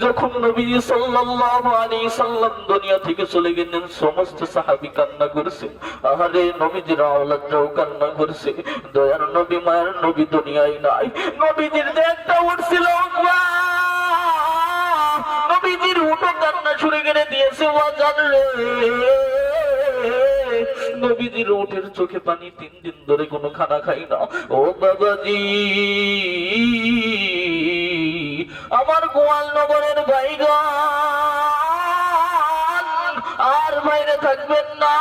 যখন নবীজি সাল্লাল্লাহু আলাইহি সাল্লাম দুনিয়া থেকে চলে গেলেন, সমস্ত সাহাবী কান্না করছে। আহারে নবীজির আওলাদরাও কান্না করছে, দয়ার নবী মায়ের নবী দুনিয়ায় নাই। নবীজির যে একটা উট ছিল, নবীজির উটও কান্না শুরু করে দিয়েছে। বাজার রে, নবীজির উটের চোখে পানি, 3 দিন ধরে কোনো খানা খাই না। ও বাবাজি, আমার গোয়াল নগরের ভাইগণ, আর বাইরে থাকবেন না।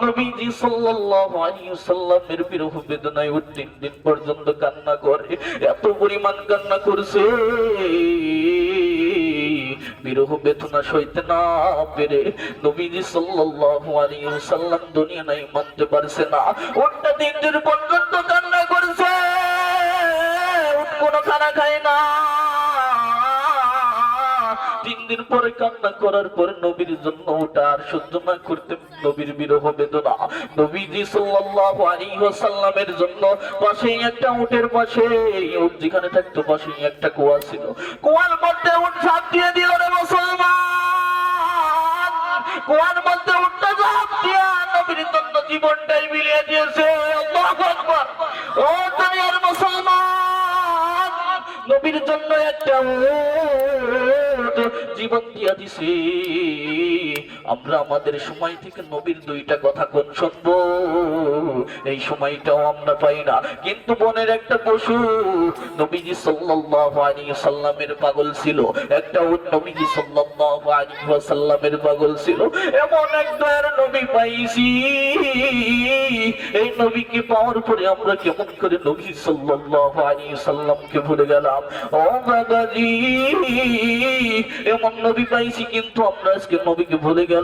নবীজি সাল্লাল্লাহু আলাইহি ওয়াসাল্লামের বিরহ বেদনায় 3 দিন পর্যন্ত কান্না করে, এত পরিমাণ কান্না করছে, বিরহ বেদনা সইতে না পেরে নবীজি সাল্লাল্লাহু আলাইহি ওয়াসাল্লাম দুনিয়া নাই মানতে পারছে না। ওটা 3 দিন পর্যন্ত কান্না করেছে, কোনো খানা খায় না। 3 দিন পরে কান্না করার পরে নবীর জন্য ওটা আর সহ্য না করতে, নবীর বিরহ বেদনা, নবীজি সাল্লাল্লাহু আলাইহি ওয়াসাল্লামের জন্য পাশেই একটা উটের পাশে, উট যেখানে থাকতো পাশেই একটা কুয়া ছিল, কুয়ার মধ্যে উট ঝাঁপ দিয়ে দিল রে মুসলমান। কুয়ার মধ্যে উটটা ঝাঁপ দিয়া নবীর জন্য জীবনটাই বিলিয়ে দিয়েছে। আল্লাহু আকবার। ও দুনিয়ার মুসলমান, নবীর জন্য একটা উট জীবন দিয়া দিছে। আমরা আমাদের সময় থেকে নবীর 2টা কথা কোন শুনবো, এই সময়টাও আমরা পাই না। কিন্তু বনের একটা পশু নবীজি সাল্লাল্লাহু আলাইহি ওয়াসাল্লামের পাগল ছিল, একটা উট নবীজি সাল্লাল্লাহু আলাইহি ওয়াসাল্লামের পাগল ছিল। এমন এক দয়ার নবী পাইছি, এই নবীকে পাওয়ার পরে আমরা কেমন করে নবী সাল্লাল্লাহু আলাইহি ওয়াসাল্লামকে ভুলে গেলাম। ও বাবাজি, এমন নবী পাইছি কিন্তু আমরা আজকে নবীকে ভুলে গেলাম।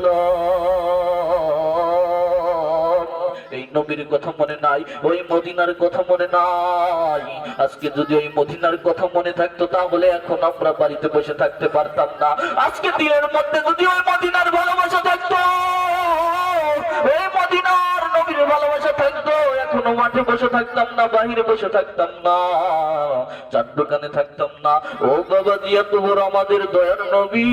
এই নবীর কথা মনে নাই, ওই মদিনার কথা মনে নাই। আজকে যদি ওই মদিনার কথা মনে থাকতো তাহলে এখন আমরা বাড়িতে বসে থাকতে পারতাম না। আজকে দিনের মধ্যে যদি ওই মদিনার ভালোবাসা থাকতো, ওই মদিনার নবীর ভালোবাসা থাকতো, এখনো মাঠে বসে থাকতাম না, বাহিরে বসে থাকতাম না, চার দোকানে থাকতাম না। ও বাবা জি, এত বড় আমাদের দয়ার নবী।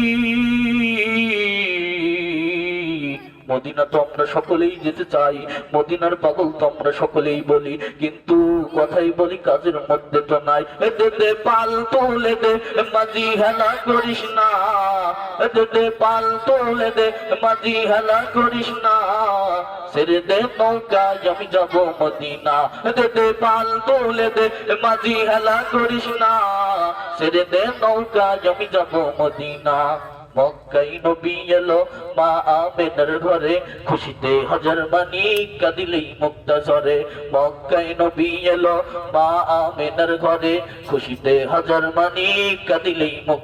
মদিনা তো আমরা সকলেই যেতে চাই, মদিনার পাগল তো আমরা সকলেই বলি, কিন্তু কথাই বলি কাজের মধ্যে তো নাই। দে পাল তুলে দে মাঝি, হেলা করিস না। দে পাল তুলে দে মাঝি, হেলা করিস না। ছেড়ে দে নৌকায় আমি যাব মদিনা। দে পাল তুলে দে মাঝি, হেলা করিস না। ছেড়ে দে নৌকায় আমি যাব মদিনা। মক্কায় নবী এলো মা আমেনার ঘরে, খুশিতে হাজার মানি কাঁদিলেই মুক্তা ঝরে। মক্কায় নবী এলো মা আমেনার ঘরে, খুশিতে হাজার মানি কাঁদিলেই মুক্তা